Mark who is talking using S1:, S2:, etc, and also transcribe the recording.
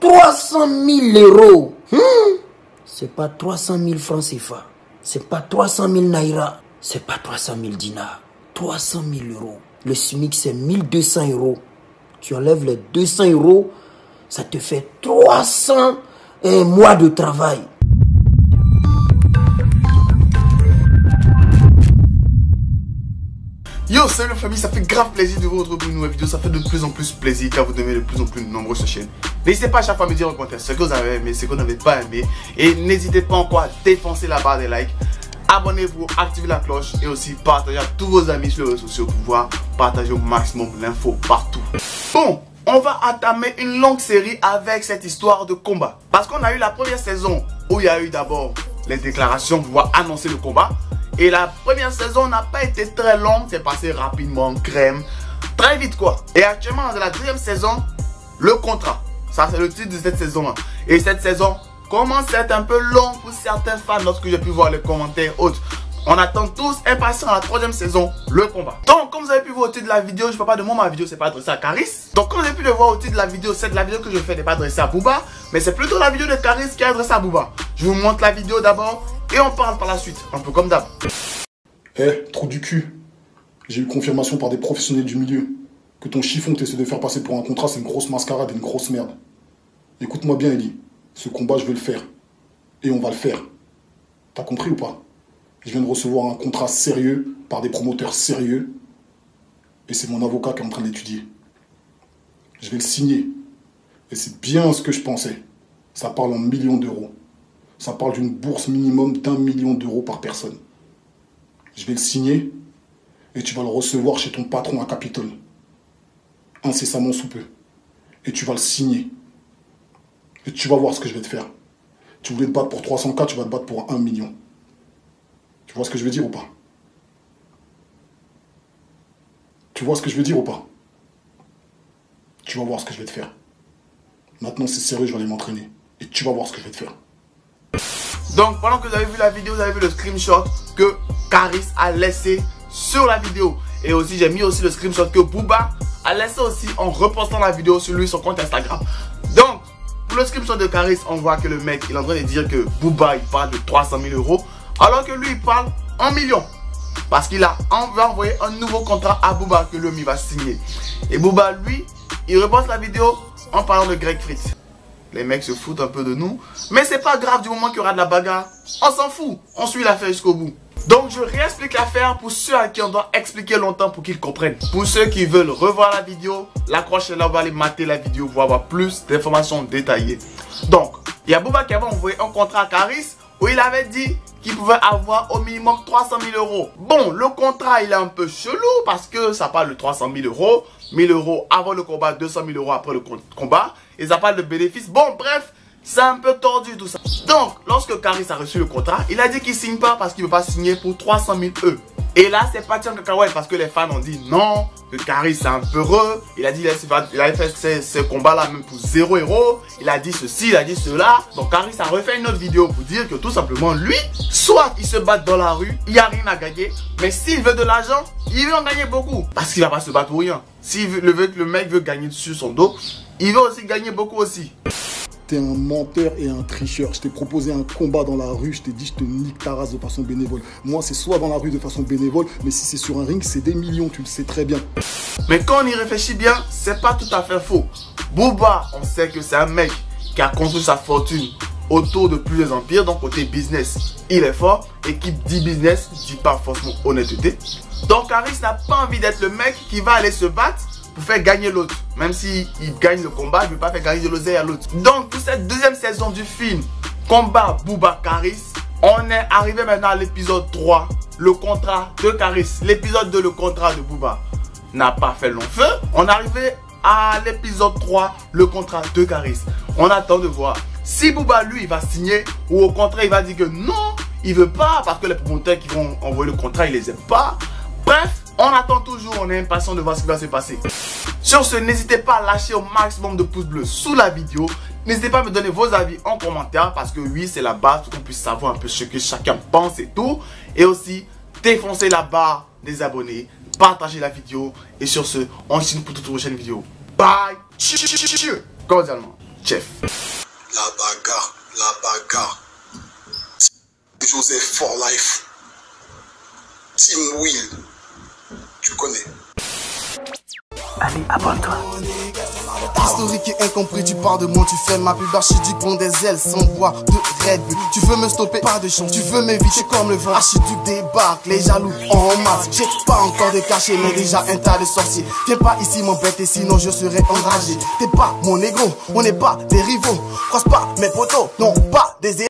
S1: 300 000 euros. C'est pas 300 000 francs CFA. C'est pas 300 000 naira. C'est pas 300 000 dinars. 300 000 euros. Le SMIC, c'est 1200 euros. Tu enlèves les 200 euros, ça te fait 300 mois de travail.
S2: Yo, salut la famille, ça fait grave plaisir de vous retrouver pour une nouvelle vidéo. Ça fait de plus en plus plaisir car vous devenez de plus en plus nombreux sur la chaîne. N'hésitez pas à chaque fois à me dire en commentaire ce que vous avez aimé, ce que vous n'avez pas aimé. Et n'hésitez pas encore à défoncer la barre des likes. Abonnez-vous, activez la cloche et aussi partagez à tous vos amis sur les réseaux sociaux pour pouvoir partager au maximum l'info partout. Bon, on va entamer une longue série avec cette histoire de combat. Parce qu'on a eu la première saison où il y a eu d'abord les déclarations pour pouvoir annoncer le combat. Et la première saison n'a pas été très longue, c'est passé rapidement, crème, très vite quoi. Et actuellement dans la deuxième saison, le contrat. Ça c'est le titre de cette saison là. Et cette saison commence à être un peu longue pour certains fans lorsque j'ai pu voir les commentaires autres. On attend tous impatients la troisième saison, le combat. Donc comme vous avez pu voir au titre de la vidéo, je ne parle pas de moi, ma vidéo c'est pas adressée à Caris. Donc comme vous avez pu le voir au titre de la vidéo, la vidéo que je fais n'est pas adressée à Booba, mais c'est plutôt la vidéo de Caris qui est adressée à Booba. Je vous montre la vidéo d'abord et on parle par la suite, un peu comme d'hab.
S3: Trou du cul. J'ai eu confirmation par des professionnels du milieu que ton chiffon que tu essaies de faire passer pour un contrat, c'est une grosse mascarade et une grosse merde. Écoute-moi bien, Eli. Ce combat, je vais le faire. Et on va le faire. T'as compris ou pas? Je viens de recevoir un contrat sérieux par des promoteurs sérieux. Et c'est mon avocat qui est en train d'étudier. Je vais le signer. Et c'est bien ce que je pensais. Ça parle en millions d'euros. Ça parle d'une bourse minimum d'1 million d'euros par personne. Je vais le signer et tu vas le recevoir chez ton patron à Capitole. Incessamment sous peu. Et tu vas le signer. Et tu vas voir ce que je vais te faire. Tu voulais te battre pour 300K, tu vas te battre pour 1 million. Tu vois ce que je veux dire ou pas? Tu vois ce que je veux dire ou pas? Tu vas voir ce que je vais te faire. Maintenant c'est sérieux, je vais aller m'entraîner. Et tu vas voir ce que je vais te faire.
S2: Donc pendant que vous avez vu la vidéo, vous avez vu le screenshot que Caris a laissé sur la vidéo. Et aussi j'ai mis aussi le screenshot que Booba a laissé aussi en repostant la vidéo sur lui, son compte Instagram. Donc pour le screenshot de Caris, on voit que le mec il est en train de dire que Booba il parle de 300 000 euros. Alors que lui il parle 1 million. Parce qu'il va envoyer un nouveau contrat à Booba que lui va signer. Et Booba lui, il reposte la vidéo en parlant de Greg Fritz. Les mecs se foutent un peu de nous. Mais c'est pas grave du moment qu'il y aura de la bagarre. On s'en fout. On suit l'affaire jusqu'au bout. Donc je réexplique l'affaire pour ceux à qui on doit expliquer longtemps pour qu'ils comprennent. Pour ceux qui veulent revoir la vidéo, l'accroche est là, on va aller mater la vidéo pour avoir plus d'informations détaillées. Donc, il y a Booba qui avait envoyé un contrat à Caris où il avait dit qu'il pouvait avoir au minimum 300 000 euros. Bon, le contrat il est un peu chelou parce que ça parle de 300 000 euros. 1000 euros avant le combat, 200 000 euros après le combat. Et ça parle de bénéfices. Bon, bref, c'est un peu tordu tout ça. Donc, lorsque Caris a reçu le contrat, il a dit qu'il ne signe pas parce qu'il ne veut pas signer pour 300 000 euros. Et là, c'est parti en cacahuète parce que les fans ont dit non, que Caris c'est un peu heureux. Il a dit il avait fait ce combat-là même pour 0 euros. Il a dit ceci, il a dit cela. Donc, Caris a refait une autre vidéo pour dire que tout simplement, lui, soit il se bat dans la rue, il n'y a rien à gagner. Mais s'il veut de l'argent, il veut en gagner beaucoup. Parce qu'il ne va pas se battre pour rien. Si le mec veut gagner sur son dos, il veut aussi gagner beaucoup aussi.
S3: T'es un menteur et un tricheur. Je t'ai proposé un combat dans la rue. Je t'ai dit je te nique ta race de façon bénévole. Moi c'est soit dans la rue de façon bénévole, mais si c'est sur un ring c'est des millions, tu le sais très bien.
S2: Mais quand on y réfléchit bien, c'est pas tout à fait faux. Booba, on sait que c'est un mec qui a construit sa fortune autour de plusieurs empires. Donc côté business, il est fort. Et qui dit business, dit pas forcément honnêteté. Donc Caris n'a pas envie d'être le mec qui va aller se battre pour faire gagner l'autre. Même s'il gagne le combat, il ne veut pas faire gagner de l'oseille à l'autre. Donc pour cette deuxième saison du film Combat Booba Caris, on est arrivé maintenant à l'épisode 3, le contrat de Caris. L'épisode 2, le contrat de Booba n'a pas fait long feu. On est arrivé à l'épisode 3, le contrat de Caris. On attend de voir si Booba lui il va signer ou au contraire il va dire que non, il veut pas parce que les promoteurs qui vont envoyer le contrat, ils les aiment pas. Bref, on attend toujours, on est impatient de voir ce qui va se passer. Sur ce, n'hésitez pas à lâcher au maximum de pouces bleus sous la vidéo. N'hésitez pas à me donner vos avis en commentaire parce que oui, c'est la base pour qu'on puisse savoir un peu ce que chacun pense et tout. Et aussi, défoncez la barre des abonnés, partagez la vidéo. Et sur ce, on se retrouve pour toute prochaine vidéo. Bye. Cordialement, Chef.
S4: La bagarre. Joseph for life. Team Will. Tu connais.
S1: Allez, abonne-toi.
S5: Historique et incompris, tu parles de moi, tu fais ma pub archiduc, bon des ailes sans bois de Red Bull. Tu veux me stopper, pas de chance, tu veux m'éviter comme le vent. Archiduc débarque, les jaloux en masse. J'ai pas encore de cachet, mais déjà un tas de sorciers. Viens pas ici m'embêter, sinon je serai enragé. T'es pas mon négro, on n'est pas des rivaux. Croise pas mes potos, non pas des